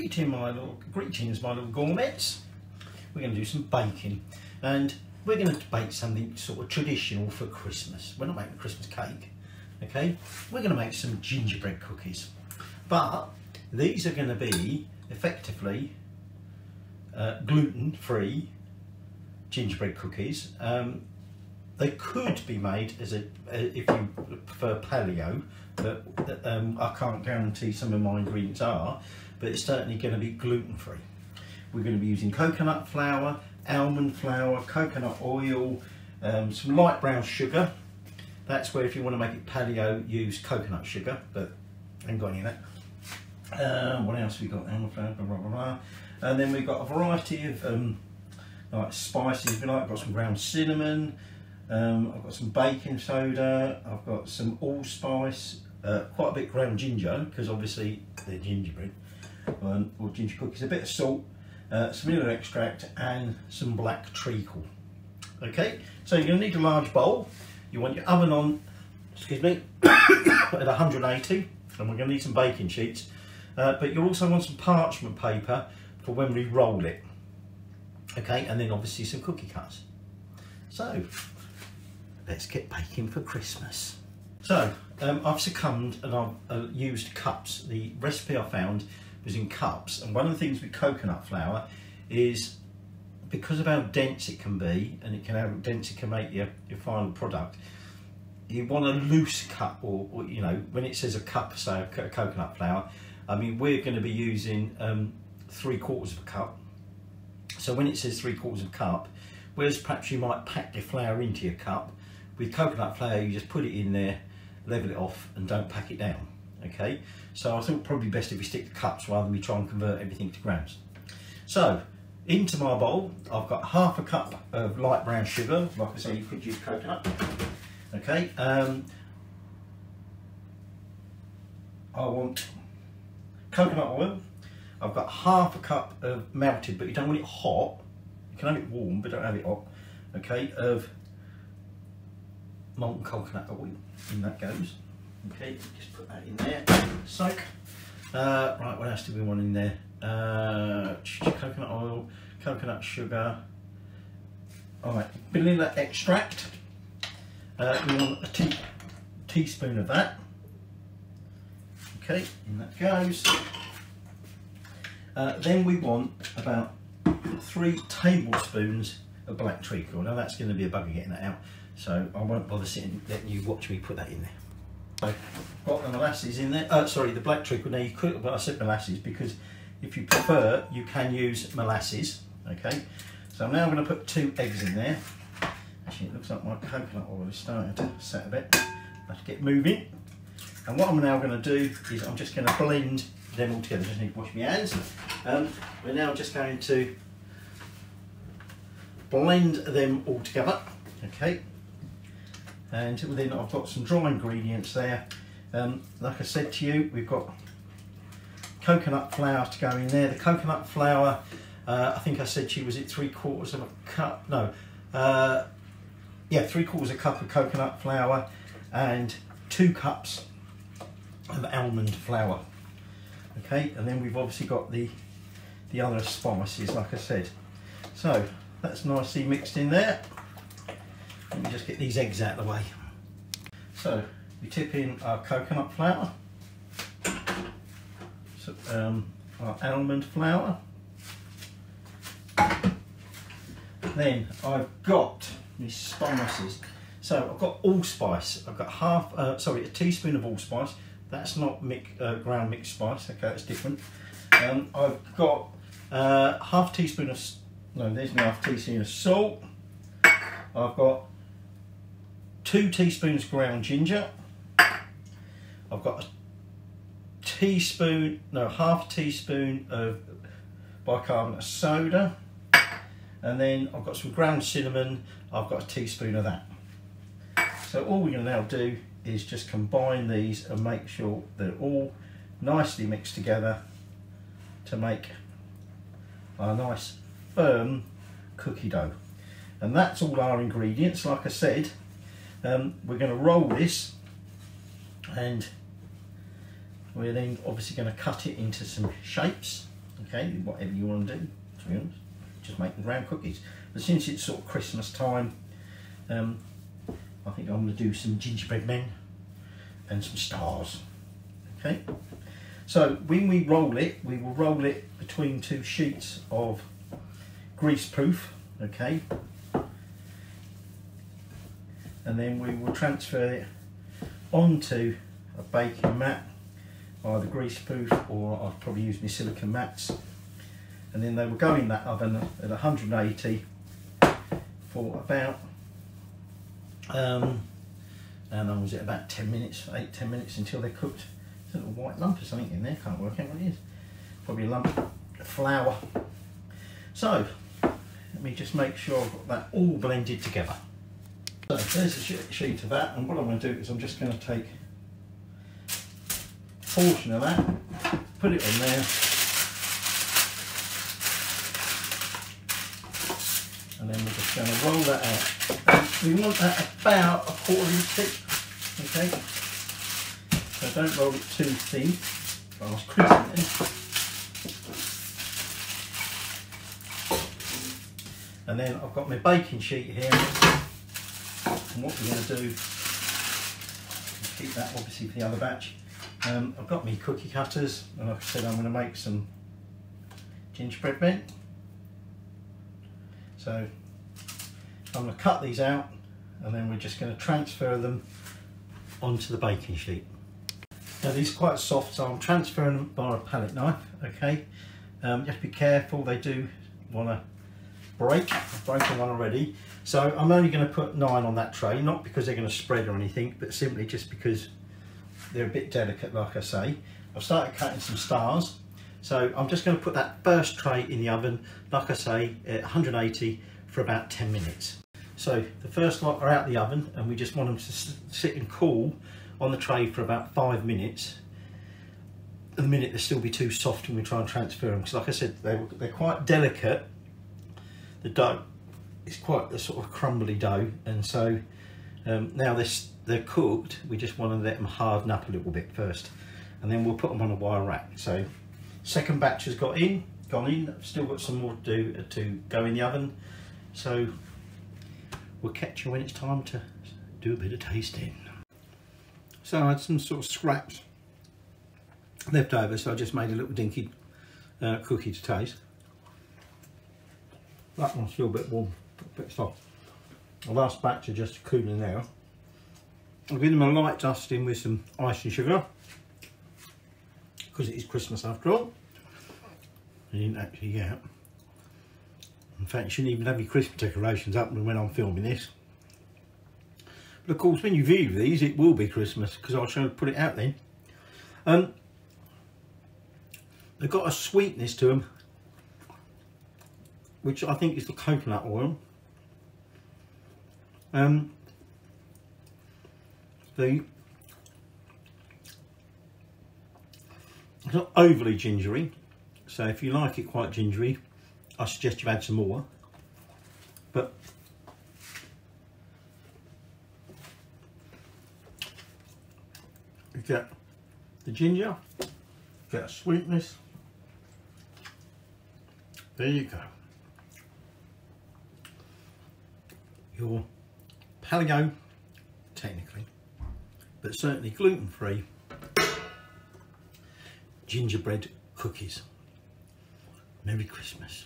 Greetings my little gourmets. We're going to do some baking, and we're going to bake something sort of traditional for Christmas. We're not making a Christmas cake, okay? We're going to make some gingerbread cookies, but these are going to be effectively gluten-free gingerbread cookies. They could be made as if you prefer paleo, but I can't guarantee some of my ingredients are, but it's certainly going to be gluten-free. We're going to be using coconut flour, almond flour, coconut oil, some light brown sugar. That's where if you want to make it paleo, use coconut sugar, but I haven't got any of that. What else we got? Almond flour, blah, blah, blah, blah. And then we've got a variety of like spices, if you like. I've got some ground cinnamon, I've got some baking soda, I've got some allspice, quite a bit ground ginger, because obviously they're gingerbread, or ginger cookies, a bit of salt, some vanilla extract, and some black treacle. Okay, so you're going to need a large bowl. You want your oven on, excuse me, at 180, and we're going to need some baking sheets, but you also want some parchment paper for when we roll it. Okay, and then obviously some cookie cutters. So let's get baking for Christmas. So I've succumbed and I've used cups. The recipe I found was in cups, and one of the things with coconut flour is because of how dense it can be, and how dense it can make your final product, you want a loose cup, or you know, when it says a cup, say a coconut flour, I mean we're going to be using 3/4 of a cup. So when it says 3/4 of a cup, whereas perhaps you might pack your flour into your cup, with coconut flour you just put it in there, level it off, and don't pack it down. Okay, so I thought probably best if we stick to cups rather than we try and convert everything to grams. So into my bowl I've got half a cup of light brown sugar. Like I say, you could use coconut. Okay, I want coconut oil. I've got half a cup of melted, but you don't want it hot. You can have it warm, but don't have it hot. Okay, of molten coconut oil. In that goes. Okay, just put that in there. Soak. Right, what else do we want in there? Coconut oil, coconut sugar. All right, vanilla extract. We want a teaspoon of that. Okay, in that goes. Then we want about 3 tablespoons of black treacle. Now that's going to be a bugger getting that out, so I won't bother letting you watch me put that in there. So I've got the molasses in there. Sorry, the black treacle. Now you could, but I said molasses because if you prefer, you can use molasses. Okay, so I'm now going to put 2 eggs in there. Actually, it looks like my coconut oil is starting to set a bit. Let's get moving. And what I'm now going to do is I'm just going to blend them all together. Just need to wash my hands. We're now just going to blend them all together. Okay, and then I've got some dry ingredients there. Like I said to you, we've got coconut flour to go in there. The coconut flour, I think I said to you, was it 3/4 of a cup? No, yeah, 3/4 of a cup of coconut flour and 2 cups of almond flour. Okay, and then we've obviously got the other spices, like I said. So that's nicely mixed in there. Let me just get these eggs out of the way. So we tip in our coconut flour, so, our almond flour. Then I've got these spices. So I've got allspice. I've got a teaspoon of allspice. That's not ground mixed spice. Okay, that's different. I've got half teaspoon of, no, there's my half teaspoon of salt. I've got 2 teaspoons ground ginger. I've got half teaspoon of bicarbonate of soda, and then I've got some ground cinnamon. I've got a teaspoon of that. So all we're going to now do is just combine these and make sure they're all nicely mixed together to make a nice firm cookie dough. And that's all our ingredients. Like I said, we're going to roll this, and we're then obviously going to cut it into some shapes. Okay, whatever you want to do, to be honest. Just making round cookies. But since it's sort of Christmas time, I think I'm going to do some gingerbread men and some stars. Okay, so when we roll it, we will roll it between 2 sheets of greaseproof. Okay, and then we will transfer it onto a baking mat, either greaseproof or I'll probably use my silicone mats, and then they will go in that oven at 180 for about how long was it, about 10 minutes, 8-10 minutes, until they're cooked. There's a little white lump or something in there, can't work out what it is. Probably a lump of flour. So let me just make sure I've got that all blended together. So there's a sheet of that, and what I'm going to do is I'm just going to take a portion of that, put it on there, and then we're just going to roll that out. We want that about 1/4 inch thick, okay? So don't roll it too thin, fast crisping it. And then I've got my baking sheet here, and what we're going to do, keep that obviously for the other batch. I've got my cookie cutters, and like I said, I'm going to make some gingerbread men. So I'm going to cut these out, and then we're just going to transfer them onto the baking sheet. Now these are quite soft, so I'm transferring them by a palette knife. Okay, you have to be careful, they do want to break. I've broken one already, so I'm only going to put 9 on that tray, not because they're going to spread or anything, but simply just because they're a bit delicate, like I say. I've started cutting some stars, so I'm just going to put that first tray in the oven, like I say, at 180 for about 10 minutes. So the first lot are out the oven, and we just want them to sit and cool on the tray for about 5 minutes. At the minute they'll still be too soft when we try and transfer them, because like I said, they're quite delicate. The dough is quite a sort of crumbly dough, and so now they're cooked, we just want to let them harden up a little bit first, and then we'll put them on a wire rack. So second batch has gone in, I've still got some more to go in the oven, so we'll catch you when it's time to do a bit of tasting. So I had some sort of scraps left over, so I just made a little dinky cookie to taste. That one's still a bit warm, a bit soft. The last batch are just cooling now. I'll give them a light dusting with some icing sugar, because it is Christmas after all. I didn't actually get. In fact, you shouldn't even have your Christmas decorations up when I'm filming this. But of course, when you view these, it will be Christmas, because I'll show put it out then. They've got a sweetness to them, which I think is the coconut oil. It's not overly gingery, so if you like it quite gingery, I suggest you add some more. But you get the ginger, you get a sweetness. There you go. Your paleo, technically, but certainly gluten-free gingerbread cookies. Merry Christmas.